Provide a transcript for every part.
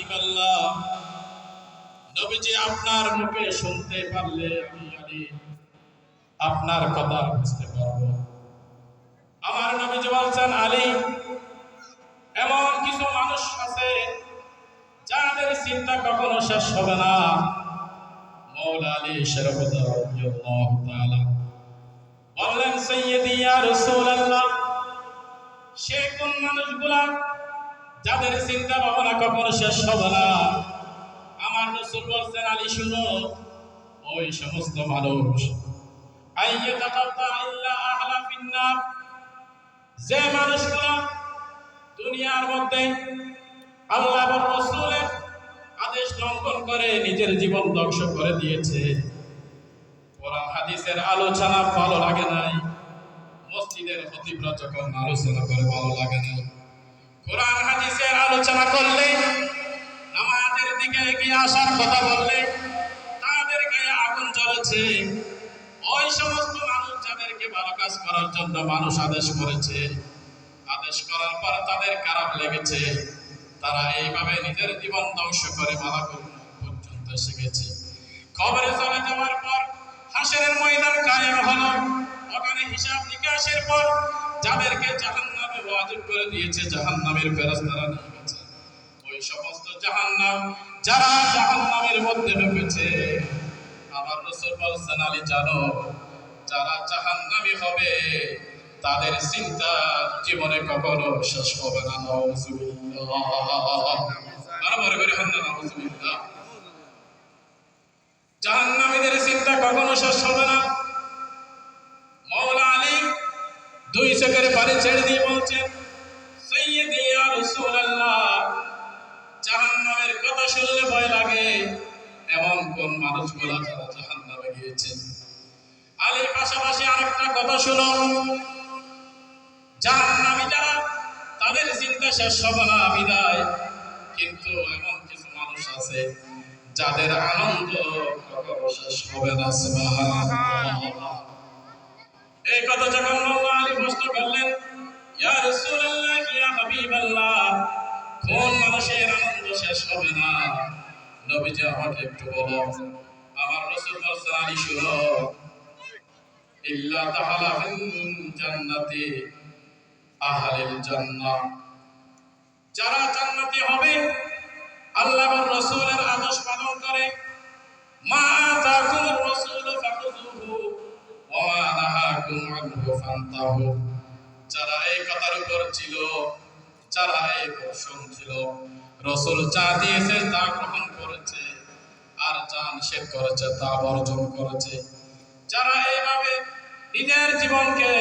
হাবিবাল্লাহ, নবীজি আপনার মুখে শুনতে পারলে আমি আলী আপনার কথা বুঝতে পারবো। আমার নবীজি বলছেন, আলী, এমন কিছু মানুষ আছে যাদের চিন্তা কখনো শেষ হবে না। মওলা আলী শরফুদ্দৌলা রাদিয়াল্লাহু তাআলা বললেন, সাইয়্যিদি ইয়া রাসূলুল্লাহ, সে কোন মানুষগুলা যাদের চিন্তা ভাবনা কখনো শেষ হবে না? আমার রাসূল বলছেন, আলী শুনো, ওই সমস্ত মানুষ আইয়াতাকাত্তা ইল্লা আহলা ফিন্নার, যে মানুষগুলো দুনিয়ার মধ্যে আল্লাহ এবং রাসূলের আদেশ লঙ্ঘন করে নিজের জীবন ধ্বংস করে দিয়েছে। কোরআন হাদিসের আলোচনা ভালো লাগে নাই, মসজিদের খতিবরা যখন আলোচনা করে ভালো লাগে নাই, কোরআন হাদিসের আলোচনা করলে, নামাজের দিকে এগিয়ে আসার কথা বললে তাদের গায়ে আগুন জ্বলেছে। ওই সমস্ত মানুষ যাদেরকে ভালো কাজ করার জন্য মানুষ আদেশ করেছে, আদেশ করার পর তাদের খারাপ লেগেছে, তারা এইভাবে নিজের জীবন ধ্বংস করে মালাকুল মউত পর্যন্ত এসে গেছে। কবরে চলে যাওয়ার পর হাসরের ময়দান কায়েম হলো। ওখানে হিসাব নিকাশের পর যাদেরকে জাহান্নামে ওয়াজিব করে দিয়েছে, জাহান্নামের ফেরেশতারা নিয়ে গেছে। ওই সমস্ত জাহান্নাম, যারা জাহান্নামের মধ্যে ঢুকেছে, আমার রাসূল বলেছেন, আলী জানো, যারা জাহান্নামী হবে তাদের চিন্তা জীবনে কখনো শেষ হবে না। নাউযুবিল্লাহ, বারবার করে হান্না নাউযুবিল্লাহ। জাহান্নামীদের চিন্তা কখনো শেষ হবে না। মওলা আলী দুই চোখের পানি ছেড়ে দিয়ে বলছেন, সাইয়্যিদি ইয়া রাসূলুল্লাহ, জাহান্নামের কথা শুনলে ভয় লাগে এমন কোন মানুষগুলো যারা জাহান্নামে গিয়েছে। আলীর পাশাপাশি আরেকটা কথা শুনো, জাহান্নামী যারা, তাদের চিন্তা শেষ হবে না বিদায়, কিন্তু এমন কিছু মানুষ আছে যাদের আনন্দ কখনো শেষ হবে না। সুবহানাল্লাহ। এই কথা যখন মওলা আলী প্রশ্ন করলেন, ইয়া রাসূলুল্লাহ, ইয়া হাবিবাল্লাহ, কোন মানুষের আনন্দ শেষ হবে না? নবীজি আমাকে একটু বলো। আমার রাসূল বলছেন, আলী শুনো, ইল্লা তাহালা ফিল জান্নাতি আহলিল জান্নাহ, যারা জান্নাতি হবে আল্লাহ এবং রাসূলের আদেশ পালন করে, মা আতাকুমুর রাসূলু ফাখুযুহু ওয়া মা নাহাকুম আনহু ফান্তাহু, যারা এই কথার উপর ছিল, যারা এই পোষণ ছিল, রাসূল যা দিয়েছে তা গ্রহণ করেছে, আর যা নিষেধ করেছে তা বর্জন করেছে, যারা এইভাবে নিজের জীবনকে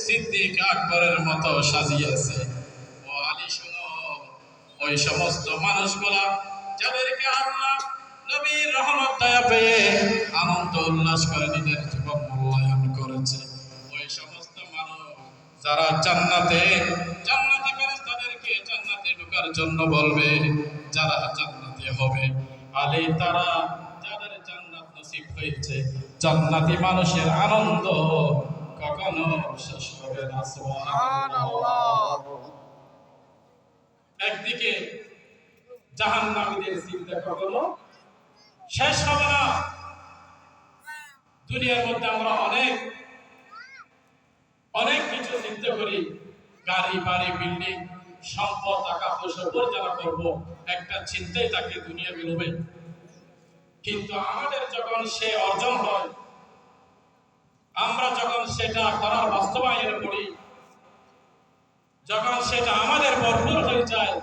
সিদ্দিক আকবরের মতো সাজিয়েছে, ও আলী শুনো, ওই সমস্ত মানুষগুলা যাদেরকে আল্লাহ নবীর রহমত দয়া পেয়ে আনন্দ উল্লাস করে নিজের জীবন মূল্যায়ন করেছে, ওই সমস্ত মানুষ যারা জান্নাতি ফেরেশতাদেরকে জান্নাতে ঢোকার জন্য বলবে, যারা জান্নাতি হবে, আলী তারা যাদের জান্নাত নসিব হয়েছে, জান্নাতি মানুষের আনন্দ কখনো শেষ হবে না। সুবহানাল্লাহ। একদিকে জাহান্নামীদের চিন্তা কখনো শেষ হবে না। দুনিয়ার মধ্যে আমরা অনেক কিছু চিন্তা করি, গাড়ি বাড়ি বিল্ডিং সম্পদ টাকা পয়সা উপার্জন করব, একটা চিন্তাই তাকে দুনিয়া মিলবে। কিন্তু আমাদের যখন সে অর্জন হয়, আমরা যখন সেটা করার বাস্তবায়নে পড়ি, যখন সেটা আমাদের বর্ণর হয়ে যায়,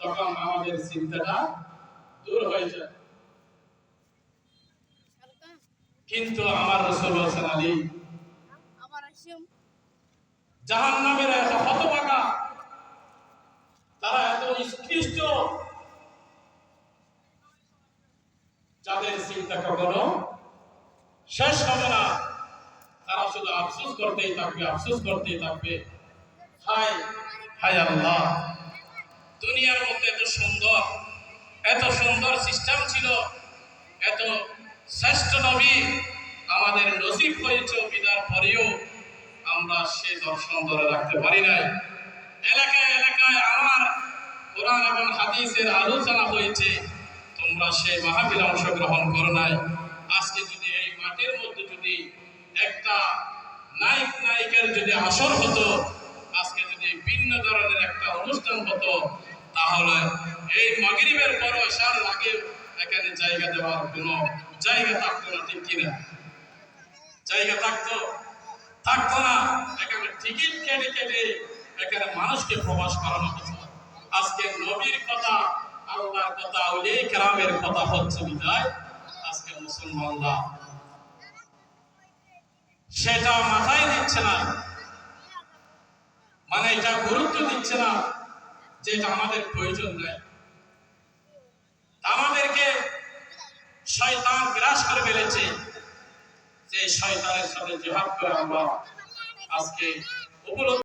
তখন আমাদের চিন্তাটা দূর হয়ে যায়। কিন্তু আমার রাসূল বলেছেন, আলী, জাহান্নামের এত হতভাগা, তারা এত নিকৃষ্ট, যাদের চিন্তা কখনো শেষ হবে না, তারা শুধু আফসোস করতেই থাকবে। হায় হায় আল্লাহ, দুনিয়ার মধ্যে এত সুন্দর সিস্টেম ছিল, এত শ্রেষ্ঠ নবী আমাদের নসিব হয়েছে, বিদার পরেও আমরা সে দর্শন ধরে রাখতে পারি নাই। এলাকায় আমার কোরআন এবং হাদিসের আলোচনা হয়েছে, তোমরা সেই মাহফিলে অংশগ্রহণ করো নাই। আজকে যদি এই মাঠের মধ্যে যদি একটা নায়ক নায়িকার যদি আসর হতো, আজকে যদি ভিন্ন ধরনের একটা অনুষ্ঠান হতো, তাহলে এই মাগরিবের পর আসার আগে এখানে জায়গা দেওয়ার কোনো জায়গা থাকতো না, ঠিক কিনা? জায়গা থাকতো না। এখানে টিকিট কেটে কেটে এখানে মানুষকে প্রবাস করানো হতো। আজকে নবীর কথা, আল্লাহর কথা, ওলিয়ে কেরামের কথা হচ্ছে বিদায় আজকে মুসলমানরা সেটা মাথায় দিচ্ছে না, মানে এটা গুরুত্ব দিচ্ছে না, যেটা আমাদের প্রয়োজন নেই। আমাদেরকে শয়তান গ্রাস করে ফেলেছে, যে শয়তানের সাথে জিহাদ করে আমরা আজকে উপলব্ধি